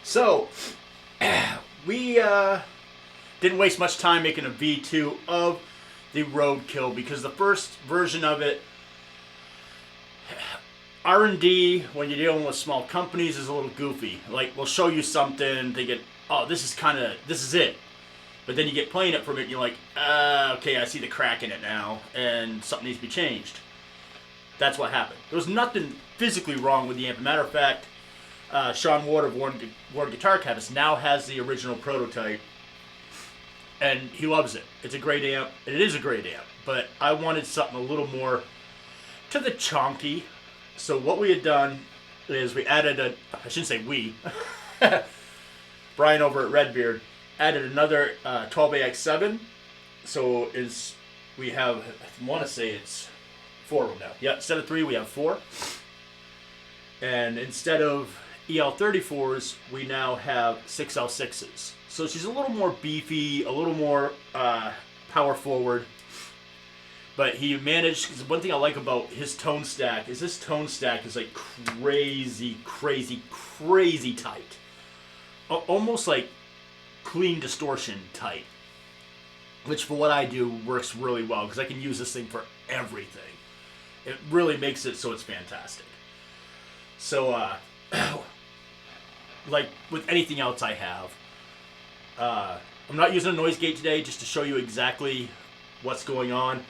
So, we didn't waste much time making a V2 of the Roadkill because the first version of it, R&D, when you're dealing with small companies, is a little goofy. Like, we'll show you something, they get, oh, this is it. But then you get playing it for a bit, and you're like, okay, I see the crack in it now, and something needs to be changed. That's what happened. There was nothing physically wrong with the amp. As a matter of fact, Sean Ward of Ward Guitar Cabinets now has the original prototype, and he loves it. It's a great amp. It is a great amp, but I wanted something a little more to the chonky. So what we had done is we added I shouldn't say we, Brian over at REDBEARD added another 12AX7. So we have, I want to say it's 4 of them now. Yeah, instead of 3, we have 4. And instead of EL34s, we now have 6L6s. So she's a little more beefy, a little more power forward. But he managed, because one thing I like about his tone stack is like crazy, crazy, crazy tight. Almost like clean distortion tight. Which for what I do works really well, because I can use this thing for everything. It really makes it so it's fantastic. So, like with anything else I have, I'm not using a noise gate today just to show you exactly what's going on.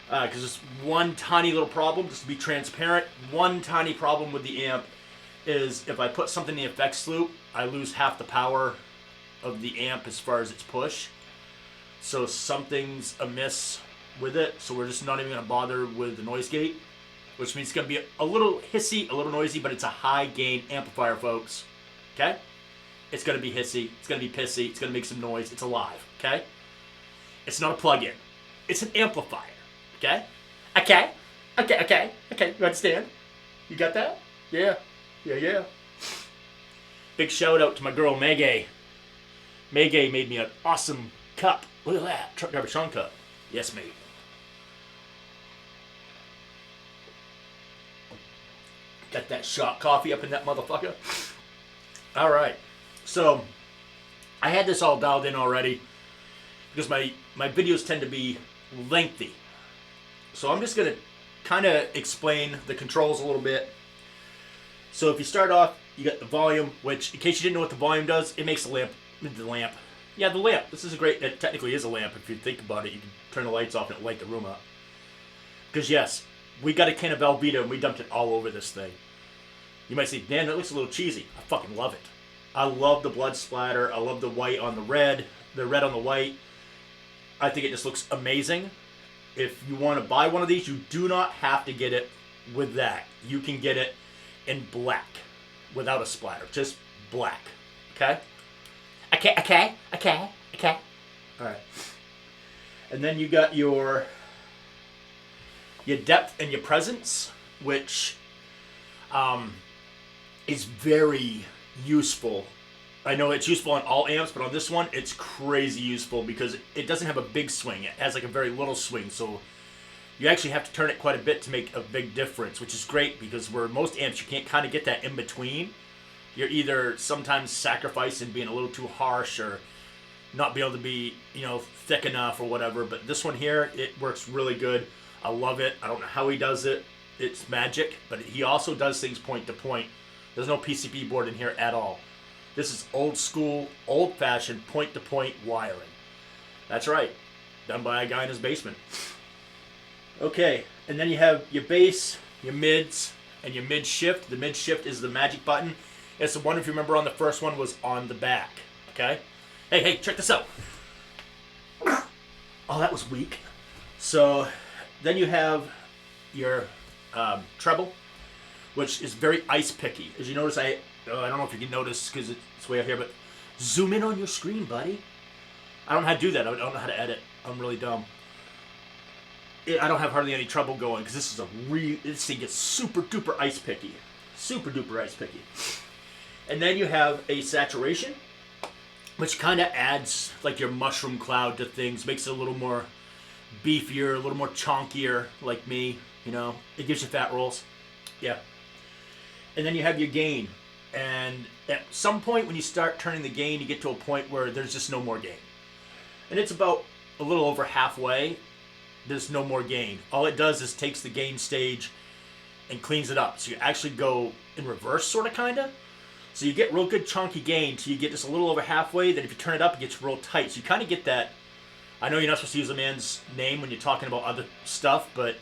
Because there's one tiny little problem, just to be transparent, one tiny problem with the amp is if I put something in the effects loop, I lose half the power of the amp as far as its push. So something's amiss with it, so we're just not even going to bother with the noise gate, which means it's going to be a little hissy, a little noisy, but it's a high gain amplifier, folks. Okay? It's going to be hissy, it's going to be pissy, it's going to make some noise, it's alive. Okay? It's not a plug-in. It's an amplifier. Okay? Okay? Okay. You understand? You got that? Yeah. Big shout out to my girl Maggie. Maggie made me an awesome cup. Look at that. Truck driver Sean cup. Yes, mate. Got that shot coffee up in that motherfucker. Alright. So, I had this all dialed in already because my videos tend to be lengthy. So I'm just going to kind of explain the controls a little bit. So if you start off, you got the volume, which in case you didn't know what the volume does, it makes the lamp. Yeah, the lamp. This is it technically is a lamp. If you think about it, you can turn the lights off and it'll light the room up. Because yes, we got a can of Velveeta and we dumped it all over this thing. You might say, Dan, that looks a little cheesy. I fucking love it. I love the blood splatter. I love the white on the red on the white. I think it just looks amazing. If you want to buy one of these, you do not have to get it with that. You can get it in black without a splatter, just black. Okay? Okay. All right. And then you got your depth and your presence, which is very useful. I know it's useful on all amps, but on this one, it's crazy useful because it doesn't have a big swing. It has like a very little swing, so you actually have to turn it quite a bit to make a big difference, which is great because where most amps you can't kind of get that in between. You're either sometimes sacrificing being a little too harsh or not being able to be, thick enough or whatever. But this one here, it works really good. I love it. I don't know how he does it. It's magic, but he also does things point to point. There's no PCB board in here at all. This is old school, old fashioned point to point wiring. That's right. Done by a guy in his basement. Okay, and then you have your bass, your mids, and your mid shift. The mid shift is the magic button. It's the one, if you remember on the first one, was on the back. Okay? Hey, check this out. Oh, that was weak. So then you have your treble, which is very ice picky. As you notice, I don't know if you can notice because it's way up here, but zoom in on your screen, buddy. I don't know how to do that. I don't know how to edit. I'm really dumb. I don't have hardly any trouble going because this thing gets super duper ice picky. Super duper ice picky. And then you have a saturation, which kind of adds like your mushroom cloud to things, makes it a little more beefier, a little more chonkier, like me, It gives you fat rolls. Yeah. And then you have your gain. And at some point when you start turning the gain, you get to a point where there's just no more gain. And it's about a little over halfway. There's no more gain. All it does is takes the gain stage and cleans it up. So you actually go in reverse, sort of, kind of. So you get real good chunky gain till you get just a little over halfway. Then if you turn it up, it gets real tight. So you kind of get that. I know you're not supposed to use a man's name when you're talking about other stuff, but,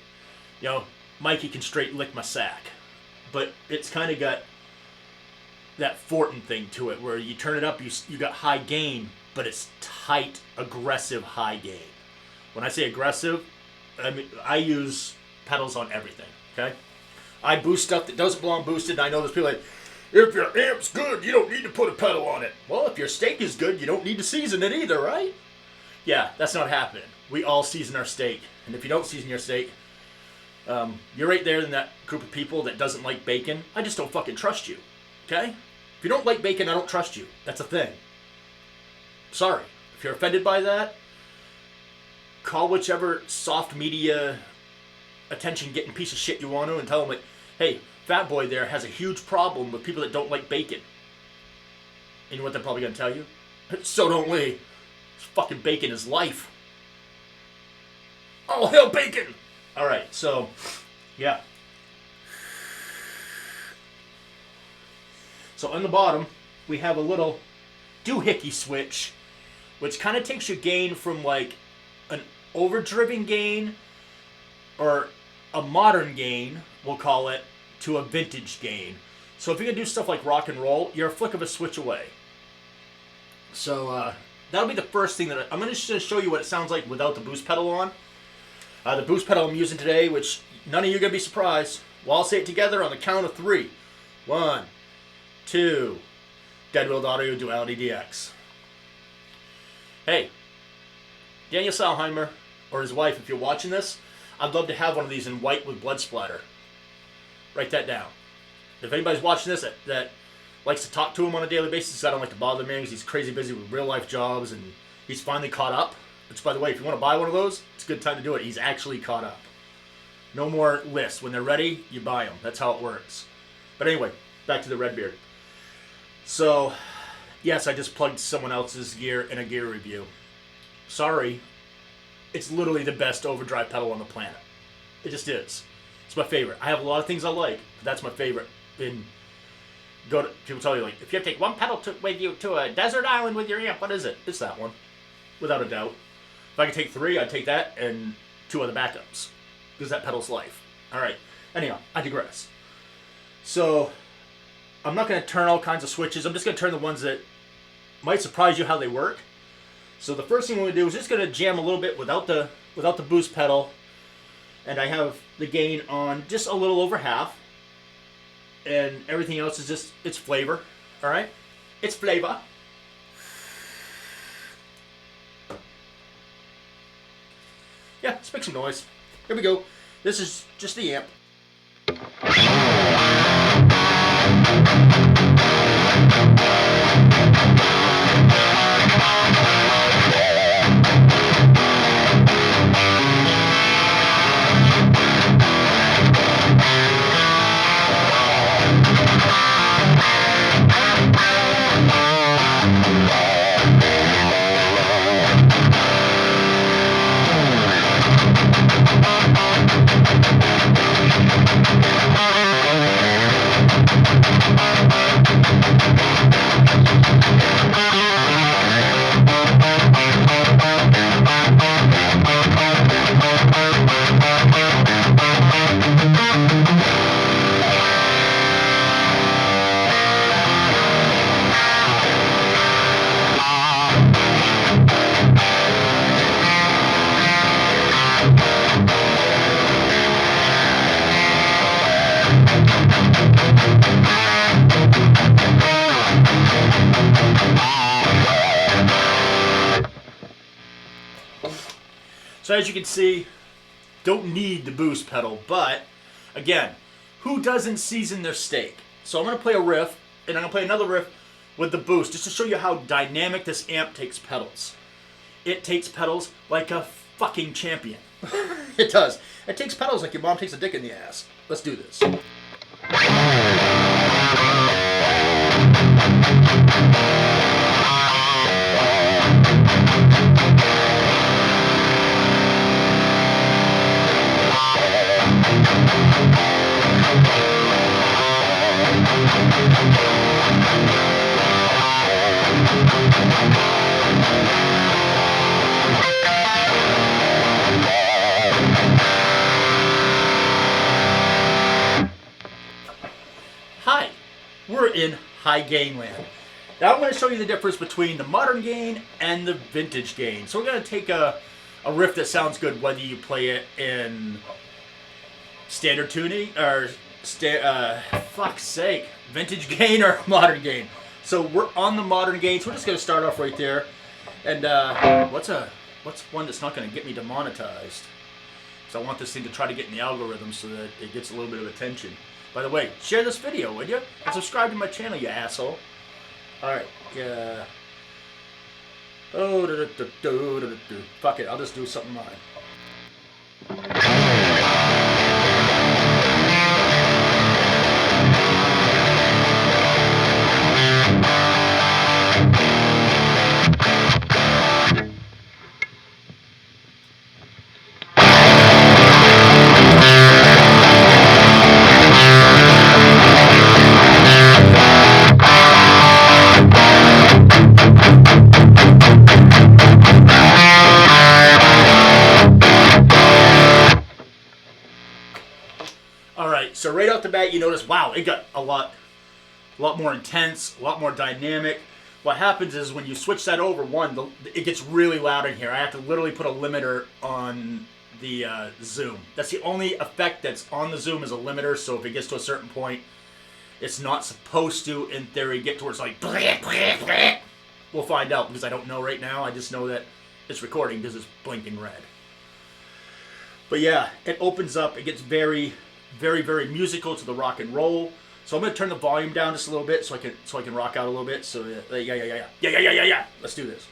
Mikey can straight lick my sack. But it's kind of got that Fortin thing to it, where you turn it up, you got high gain, but it's tight, aggressive high gain. When I say aggressive, I mean I use pedals on everything, okay? I boost stuff that doesn't belong boosted, and I know there's people like, if your amp's good, you don't need to put a pedal on it. Well, if your steak is good, you don't need to season it either, right? Yeah, that's not happening. We all season our steak, and if you don't season your steak, you're right there in that group of people that doesn't like bacon. I just don't fucking trust you, okay? If you don't like bacon, I don't trust you. That's a thing. Sorry. If you're offended by that, call whichever soft media attention-getting piece of shit you want to and tell them, like, hey, Fat Boy there has a huge problem with people that don't like bacon. And you know what they're probably going to tell you? So don't we. Fucking bacon is life. Oh, hell, bacon! Alright, so, yeah. So on the bottom, we have a little doohickey switch, which kind of takes your gain from like an overdriven gain or a modern gain, we'll call it, to a vintage gain. So if you're going to do stuff like rock and roll, you're a flick of a switch away. So that'll be the first thing that I'm going to show you what it sounds like without the boost pedal on. The boost pedal I'm using today, which none of you are going to be surprised. Well, I'll say it together on the count of 3. 1, 2, Deadweight Audio Duality DX. Hey, Daniel Salheimer, or his wife, if you're watching this, I'd love to have one of these in white with blood splatter. Write that down. If anybody's watching this that likes to talk to him on a daily basis, I don't like to bother him because he's crazy busy with real life jobs and he's finally caught up. Which, by the way, if you want to buy one of those, it's a good time to do it. He's actually caught up. No more lists. When they're ready, you buy them. That's how it works. But anyway, back to the Redbeard. So, yes, I just plugged someone else's gear in a gear review. Sorry. It's literally the best overdrive pedal on the planet. It just is. It's my favorite. I have a lot of things I like, but that's my favorite. People tell you, like, if you have to take one pedal with you to a desert island with your amp, what is it? It's that one. Without a doubt. If I could take 3, I'd take that and 2 other backups. Because that pedal's life. Alright. Anyhow, I digress. So, I'm not going to turn all kinds of switches. I'm just going to turn the ones that might surprise you how they work. So the first thing we're going to do is just going to jam a little bit without the boost pedal. And I have the gain on just a little over half. And everything else is just, it's flavor. All right? It's flavor. Yeah, let's make some noise. Here we go. This is just the amp. So as you can see, don't need the boost pedal, but again, who doesn't season their steak? So I'm going to play a riff, and I'm going to play another riff with the boost, just to show you how dynamic this amp takes pedals. It takes pedals like a fucking champion. It does. It takes pedals like your mom takes a dick in the ass. Let's do this. Hi, we're in high gain land. Now I'm going to show you the difference between the modern gain and the vintage gain. So we're going to take a riff that sounds good whether you play it in standard tuning or fuck's sake, vintage gain or modern gain. So we're on the modern gain, so we're just going to start off right there. And what's one that's not going to get me demonetized? Because I want this thing to try to get in the algorithm so that it gets a little bit of attention. By the way, share this video, would you? And subscribe to my channel, you asshole. Alright, yeah. Oh, fuck it, I'll just do something mine. So right off the bat, you notice, wow, it got a lot more intense, a lot more dynamic. What happens is when you switch that over, it gets really loud in here. I have to literally put a limiter on the zoom. That's the only effect that's on the zoom is a limiter. So if it gets to a certain point, it's not supposed to, in theory, get towards like bleh, bleh, bleh. We'll find out because I don't know right now. I just know that it's recording because it's blinking red. But yeah, it opens up. It gets very, very, very musical to the rock and roll. So I'm going to turn the volume down just a little bit so I can rock out a little bit. So yeah. Let's do this.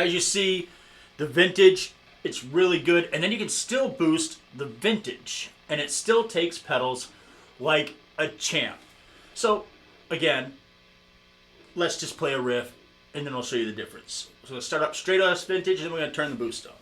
As you see, the vintage, it's really good. And then you can still boost the vintage. And it still takes pedals like a champ. So, again, let's just play a riff, and then I'll show you the difference. So let's start up straight out of vintage, and then we're going to turn the boost on.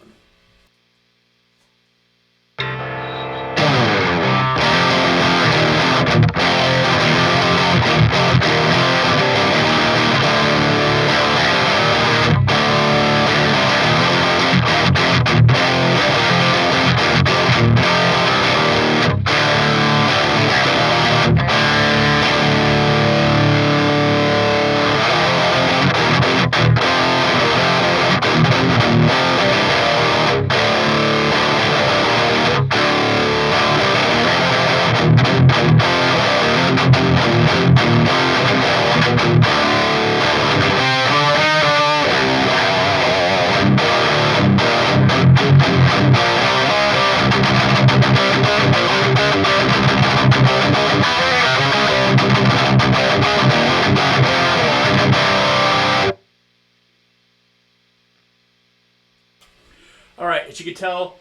Alright, as you can tell,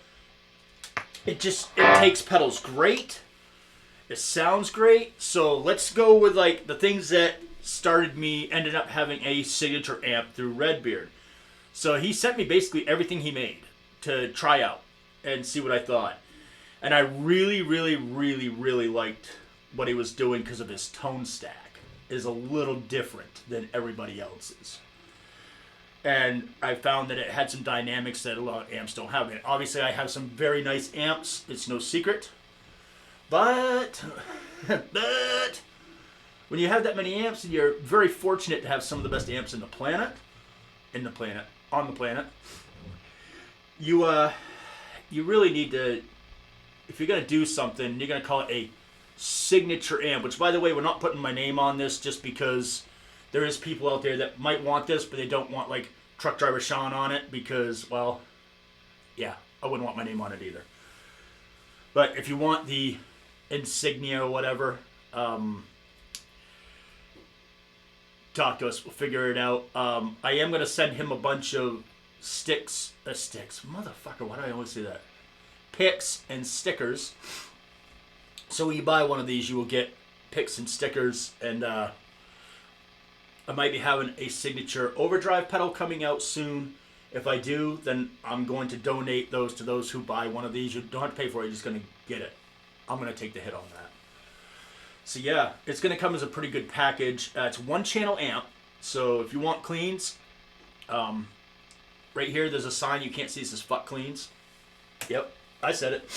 it takes pedals great. It sounds great. So let's go with like the things that ended up having a signature amp through REDBEARD. So he sent me basically everything he made to try out and see what I thought. And I really, really, really, really liked what he was doing because of his tone stack. It is a little different than everybody else's. And I found that it had some dynamics that a lot of amps don't have. And obviously I have some very nice amps. It's no secret. But when you have that many amps, and you're very fortunate to have some of the best amps on the planet, you really need to, if you're going to do something, you're going to call it a signature amp, which, by the way, we're not putting my name on this just because there is people out there that might want this, but they don't want, like, Truck Driver Sean on it because, well, yeah, I wouldn't want my name on it either. But if you want the insignia or whatever, talk to us. We'll figure it out. I am going to send him a bunch of sticks. Motherfucker, why do I always say that? Picks and stickers. So when you buy one of these, you will get picks and stickers. And I might be having a signature overdrive pedal coming out soon. If I do, then I'm going to donate those to those who buy one of these. You don't have to pay for it. You're just going to get it. I'm going to take the hit on that. So yeah, it's going to come as a pretty good package. It's one channel amp. So if you want cleans, right here there's a sign you can't see. It says fuck cleans. Yep, I said it.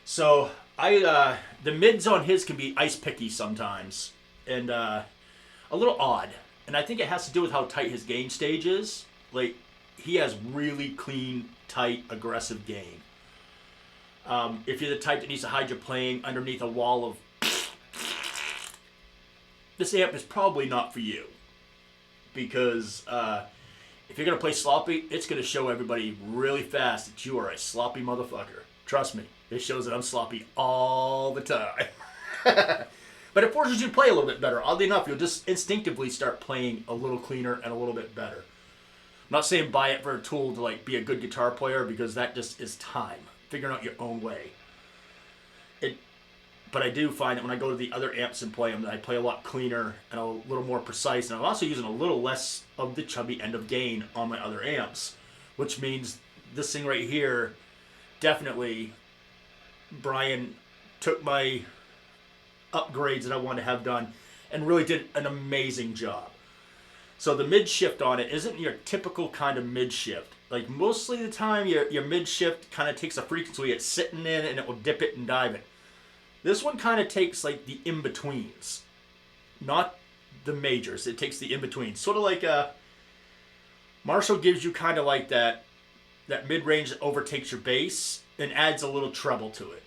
So the mids on his can be ice picky sometimes. And a little odd. And I think it has to do with how tight his gain stage is. Like, he has really clean, tight, aggressive gain. If you're the type that needs to hide your playing underneath a wall of... This amp is probably not for you. Because if you're going to play sloppy, it's going to show everybody really fast that you are a sloppy motherfucker. Trust me, it shows that I'm sloppy all the time. But it forces you to play a little bit better. Oddly enough, you'll just instinctively start playing a little cleaner and a little bit better. I'm not saying buy it for a tool to like be a good guitar player, because that just is time. Figuring out your own way. But I do find that when I go to the other amps and play them, that I play a lot cleaner and a little more precise. And I'm also using a little less of the chubby end of gain on my other amps. Which means this thing right here, definitely, Brian took my upgrades that I wanted to have done and really did an amazing job. So the mid shift on it isn't your typical kind of mid shift. Like mostly the time your mid shift kind of takes a frequency it's sitting in and it will dip it and dive it. This one kind of takes like the in-betweens, not the majors. It takes the in-betweens. Sort of like Marshall gives you kind of like that mid-range that overtakes your bass and adds a little treble to it.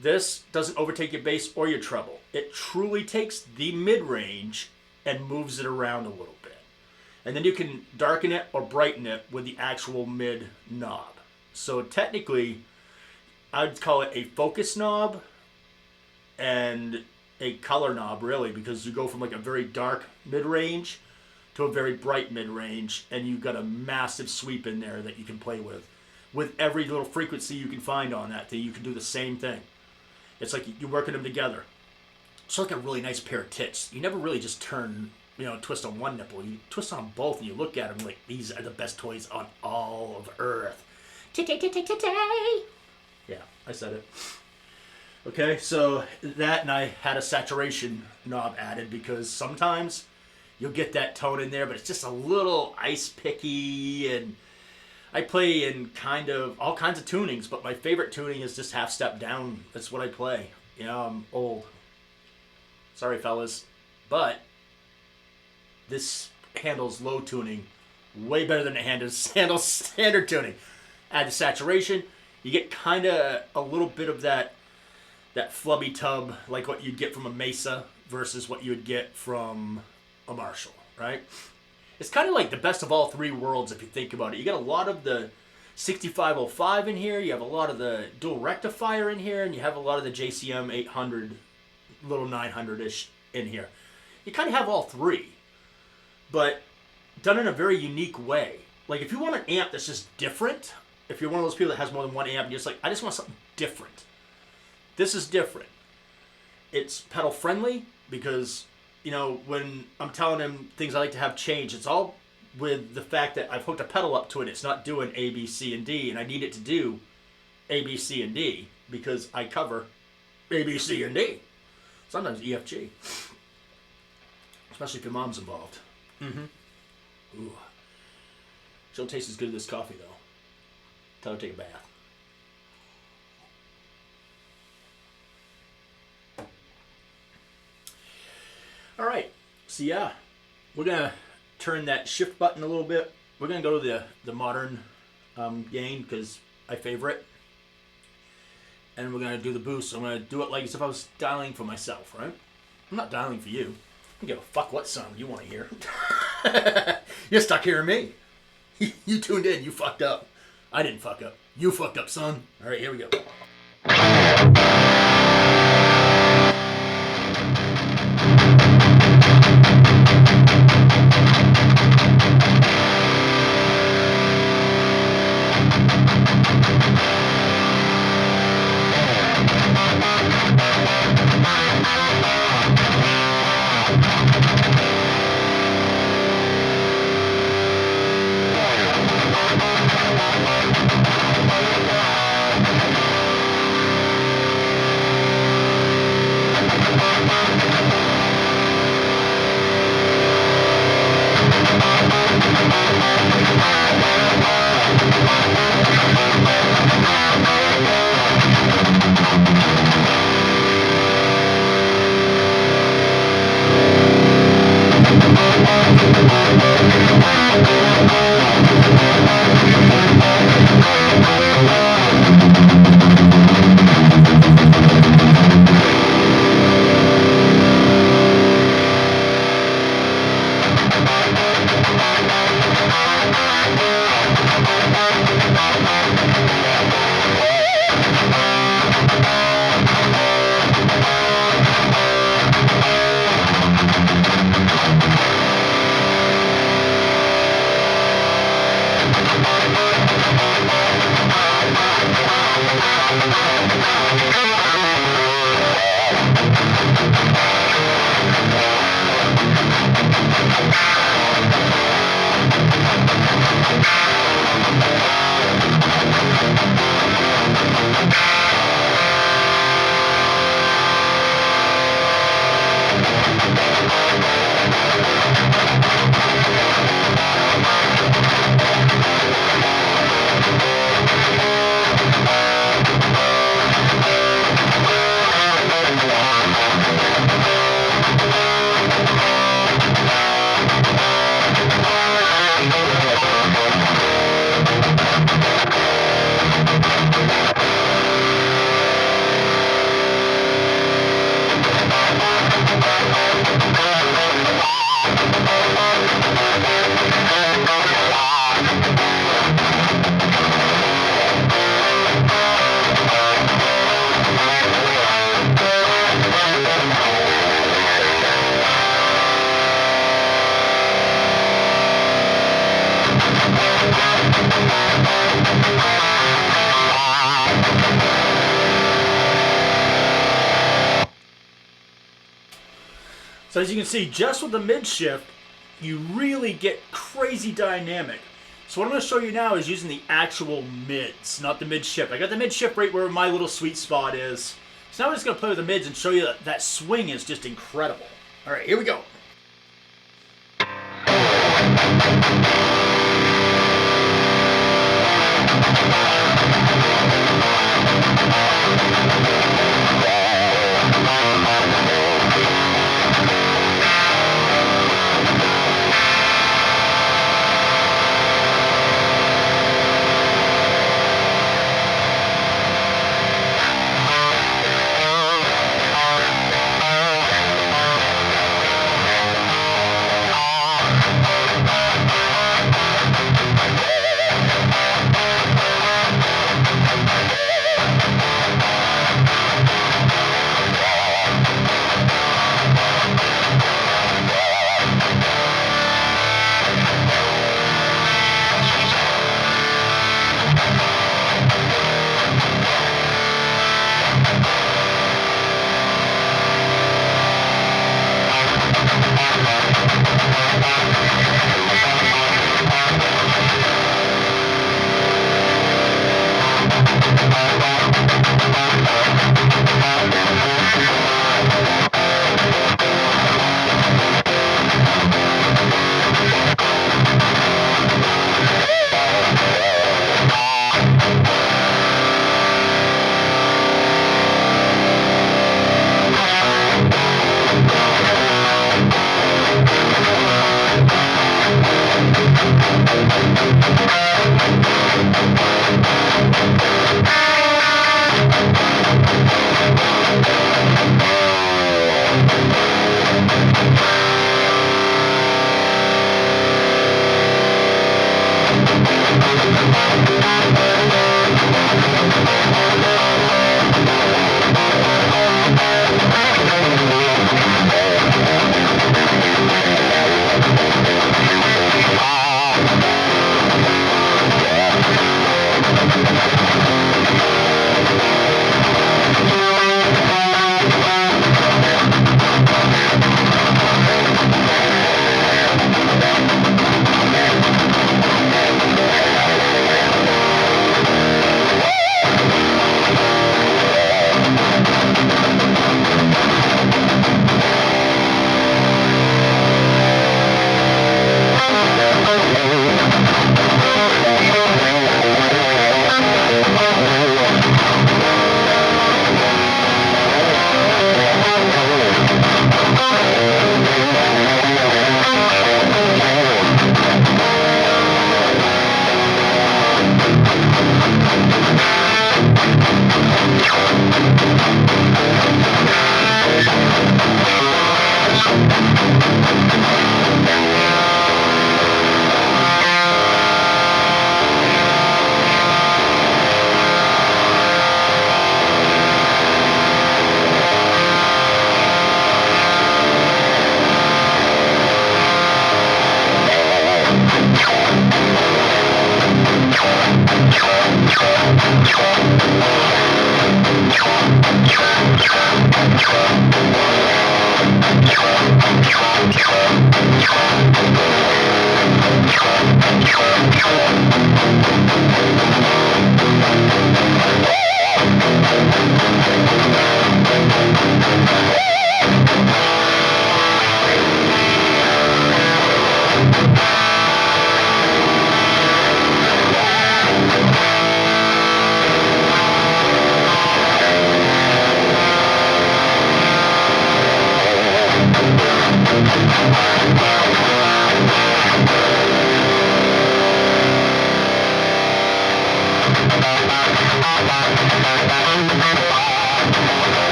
This doesn't overtake your bass or your treble. It truly takes the mid-range and moves it around a little bit. And then you can darken it or brighten it with the actual mid knob. So technically, I'd call it a focus knob and a color knob, really, because you go from like a very dark mid-range to a very bright mid-range, and you've got a massive sweep in there that you can play with every little frequency you can find on that thing. You can do the same thing. It's like you're working them together. It's like a really nice pair of tits. You never really just turn, twist on one nipple. You twist on both, and you look at them like, these are the best toys on all of Earth. Yeah, I said it. Okay, so that, and I had a saturation knob added because sometimes you'll get that tone in there, but it's just a little ice picky, and I play in kind of all kinds of tunings, but my favorite tuning is just half step down. That's what I play. I'm old. Sorry, fellas. But this handles low tuning way better than it handles standard tuning. Add the saturation, you get kind of a little bit of that flubby tub, like what you'd get from a Mesa versus what you would get from a Marshall, right? It's kind of like the best of all three worlds if you think about it. You got a lot of the 6505 in here, you have a lot of the dual rectifier in here, and you have a lot of the JCM 800, little 900-ish in here. You kind of have all three, but done in a very unique way. Like if you want an amp that's just different, if you're one of those people that has more than one amp and you're just like, I just want something different. This is different. It's pedal friendly because, when I'm telling him things I like to have change, it's all with the fact that I've hooked a pedal up to it. It's not doing A, B, C, and D, and I need it to do A, B, C, and D because I cover A, B, C, and D. Sometimes E, F, G. Especially if your mom's involved. Mm-hmm. Ooh. She don't taste as good as this coffee, though. Tell her to take a bath. All right, so yeah, we're gonna turn that shift button a little bit. We're gonna go to the modern gain because I favorite, and we're gonna do the boost. I'm gonna do it like as if I was dialing for myself, right? I'm not dialing for you. I don't give a fuck what sound you want to hear. You're stuck hearing me. You tuned in. You fucked up. I didn't fuck up. You fucked up, son. All right, here we go. So as you can see, just with the mid shift, you really get crazy dynamic. So what I'm going to show you now is using the actual mids, not the mid shift. I got the mid shift right where my little sweet spot is. So now I'm just going to play with the mids and show you that that swing is just incredible. All right, here we go.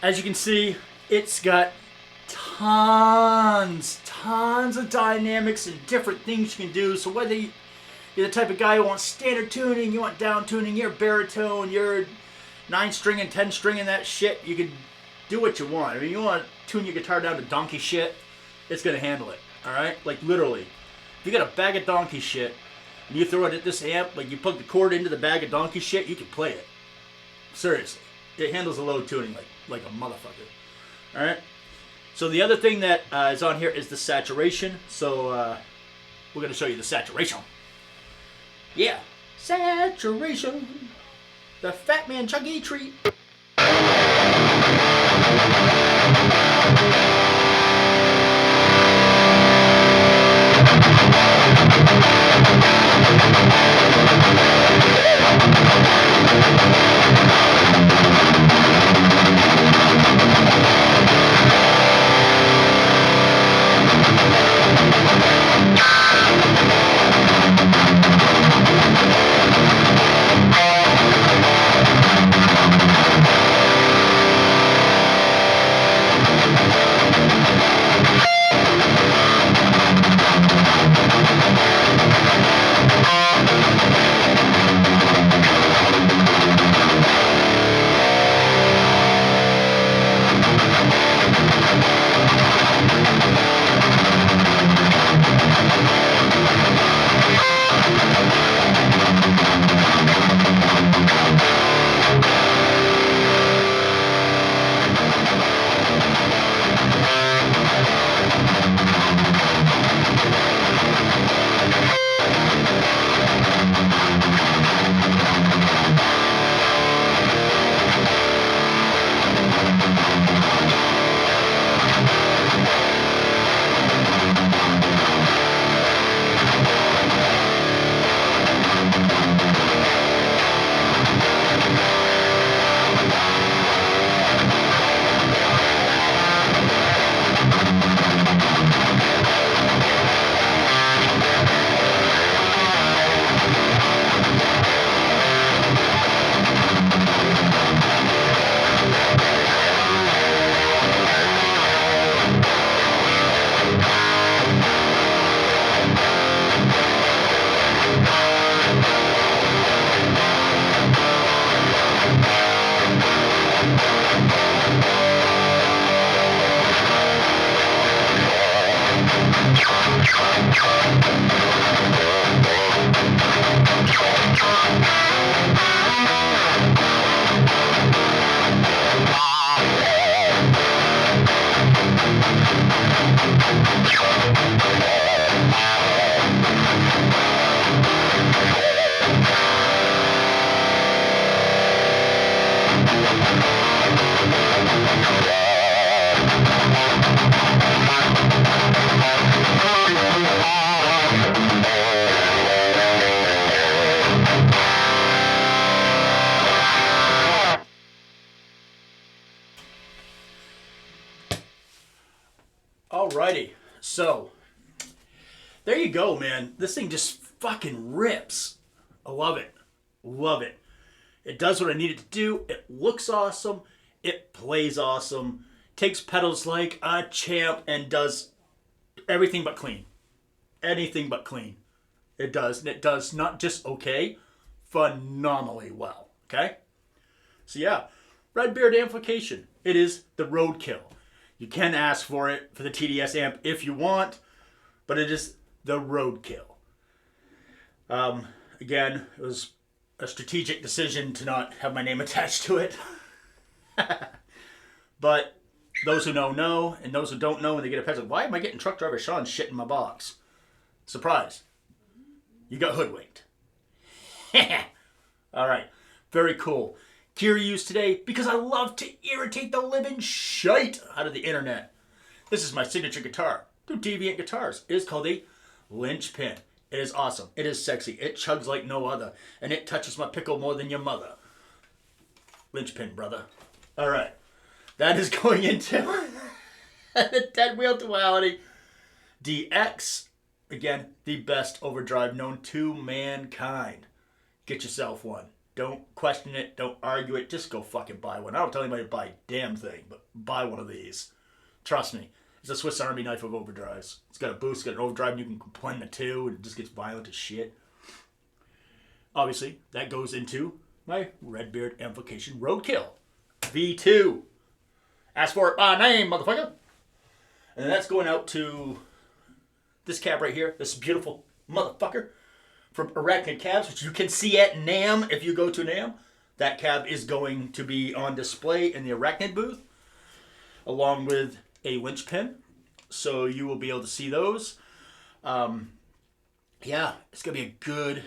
As you can see, it's got tons of dynamics and different things you can do. So whether you're the type of guy who wants standard tuning, you want down tuning, you're baritone, you're 9-string and 10-string and that shit, you can do what you want. I mean, you want to tune your guitar down to donkey shit, it's going to handle it, alright? Like, literally. If you got a bag of donkey shit, and you throw it at this amp, like you plug the cord into the bag of donkey shit, you can play it. Seriously. It handles the low tuning like a motherfucker. Alright? So the other thing that is on here is the saturation. So we're going to show you the saturation. Yeah. Saturation. The Fat Man Chuggy treat. Alrighty, so there you go, man. This thing just fucking rips. I love it. Love it. It does what I need it to do. It looks awesome. It plays awesome. Takes pedals like a champ and does everything but clean. Anything but clean. It does. And it does not just okay, phenomenally well. Okay? So yeah, REDBEARD Amplification. It is the Roadkill. You can ask for it for the TDS amp if you want, but it is the Roadkill. Again, it was a strategic decision to not have my name attached to it. But those who know, and those who don't know when they get a pencil, why am I getting truck driver Sean shit in my box? Surprise. You got hoodwinked. Alright, very cool. Gear used today because I love to irritate the living shite out of the internet. This is my signature guitar through Deviant Guitars. It is called a Linchpin. It is awesome. It is sexy. It chugs like no other. And it touches my pickle more than your mother. Linchpin, brother. Alright. That is going into the 10-wheel Duality DX. Again, the best overdrive known to mankind. Get yourself one. Don't question it. Don't argue it. Just go fucking buy one. I don't tell anybody to buy a damn thing, but buy one of these. Trust me. It's a Swiss Army knife of overdrives. It's got a boost, it's got an overdrive, and you can blend the two, and it just gets violent as shit. Obviously, that goes into my REDBEARD Amplification Roadkill V2. Ask for it by name, motherfucker. And that's going out to this cab right here. This beautiful motherfucker from Arachnid cabs, which you can see at NAMM if you go to NAMM. That cab is going to be on display in the Arachnid booth, along with a Linchpin. So you will be able to see those. Yeah, it's going to be a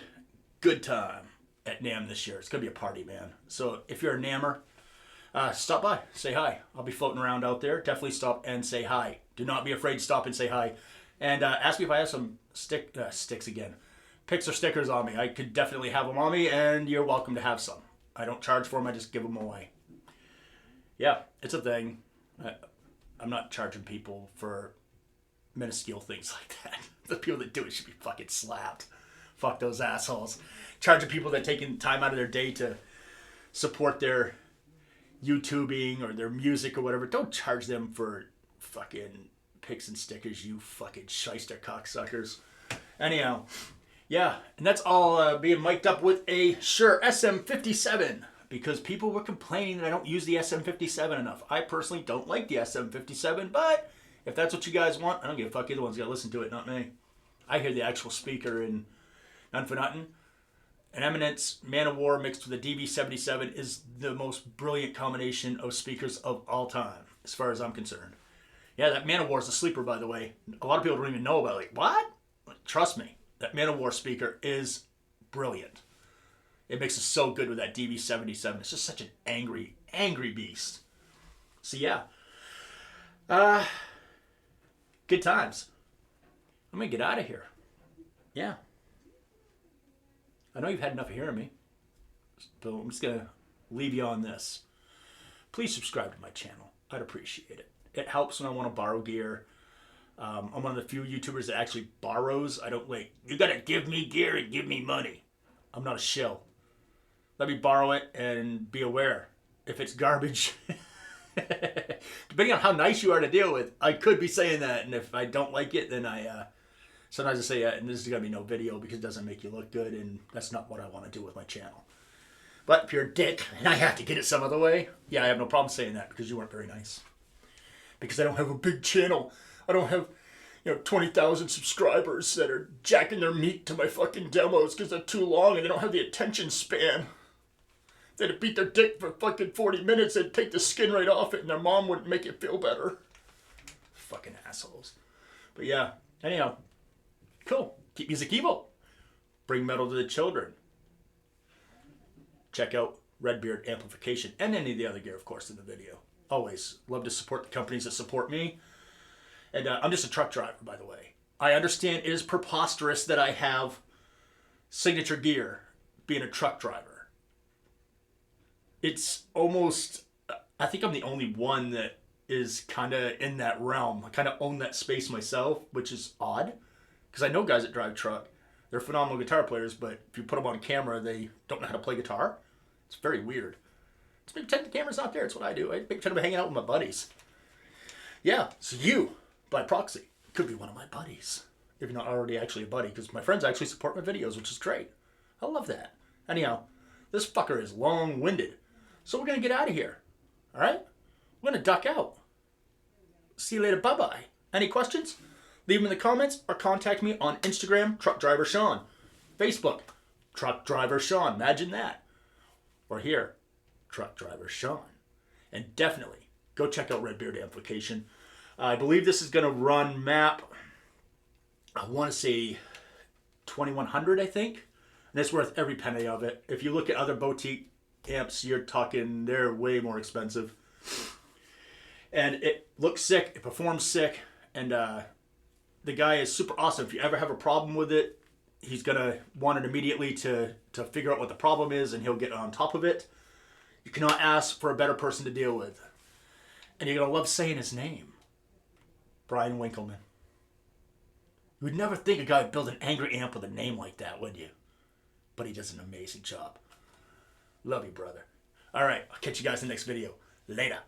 good time at NAMM this year. It's going to be a party, man. So if you're a NAMMer, stop by, say hi. I'll be floating around out there. Definitely stop and say hi. Do not be afraid to stop and say hi. And ask me if I have some sticks again. Pics or stickers on me. I could definitely have them on me, and you're welcome to have some. I don't charge for them. I just give them away. Yeah, it's a thing. I'm not charging people for minuscule things like that. The people that do it should be fucking slapped. Fuck those assholes. Charging people that taking time out of their day to support their YouTubing or their music or whatever. Don't charge them for fucking pics and stickers, you fucking shyster cocksuckers. Anyhow, yeah, and that's all being mic'd up with a Shure SM57 because people were complaining that I don't use the SM57 enough. I personally don't like the SM57, but if that's what you guys want, I don't give a fuck. You're the ones got to listen to it, not me. I hear the actual speaker, and none for nothing. An Eminence Man of War mixed with a DB77 is the most brilliant combination of speakers of all time, as far as I'm concerned. Yeah, that Man of War is a sleeper, by the way. A lot of people don't even know about it. Like, what? Trust me, that Man of War speaker is brilliant. It makes it so good with that DB77. It's just such an angry, angry beast. So yeah. Good times. I'm going to get out of here. Yeah. I know you've had enough of hearing me. So I'm just going to leave you on this. Please subscribe to my channel. I'd appreciate it. It helps when I want to borrow gear. I'm one of the few YouTubers that actually borrows. I don't like, you got to give me gear and give me money. I'm not a shill. Let me borrow it and be aware. If it's garbage, depending on how nice you are to deal with, I could be saying that. And if I don't like it, then sometimes I say, and this is going to be no video because it doesn't make you look good. And that's not what I want to do with my channel. But if you're a dick and I have to get it some other way, yeah, I have no problem saying that because you weren't very nice. Because I don't have a big channel. I don't have, 20,000 subscribers that are jacking their meat to my fucking demos because they're too long and they don't have the attention span. They'd beat their dick for fucking 40 minutes, they'd take the skin right off it and their mom wouldn't make it feel better. Fucking assholes. But yeah, anyhow, cool. Keep music evil. Bring metal to the children. Check out REDBEARD Amplification and any of the other gear, of course, in the video. Always love to support the companies that support me. And I'm just a truck driver, by the way. I understand it is preposterous that I have signature gear being a truck driver. It's almost, I think I'm the only one that is kind of in that realm. I kind of own that space myself, which is odd. Because I know guys that drive truck. They're phenomenal guitar players, but if you put them on camera, they don't know how to play guitar. It's very weird. Just maybe pretend the camera's not there. It's what I do. I pretend I'm hanging out with my buddies. Yeah, so you, by proxy, could be one of my buddies. If you're not already actually a buddy, because my friends actually support my videos, which is great. I love that. Anyhow, this fucker is long-winded. So we're going to get out of here. All right? We're going to duck out. See you later. Bye-bye. Any questions? Leave them in the comments or contact me on Instagram, Truck Driver Sean. Facebook, Truck Driver Sean. Imagine that. Or here, Truck Driver Sean. And definitely go check out REDBEARD Amplification. I believe this is going to run map, I want to say 2100, I think. And it's worth every penny of it. If you look at other boutique amps, you're talking, they're way more expensive. And it looks sick, it performs sick, and the guy is super awesome. If you ever have a problem with it, he's gonna want it immediately to figure out what the problem is, and he'll get on top of it. You cannot ask for a better person to deal with. And you're gonna love saying his name. Brian Winkleman. You would never think a guy would build an angry amp with a name like that, would you? But he does an amazing job. Love you, brother. All right, I'll catch you guys in the next video. Later.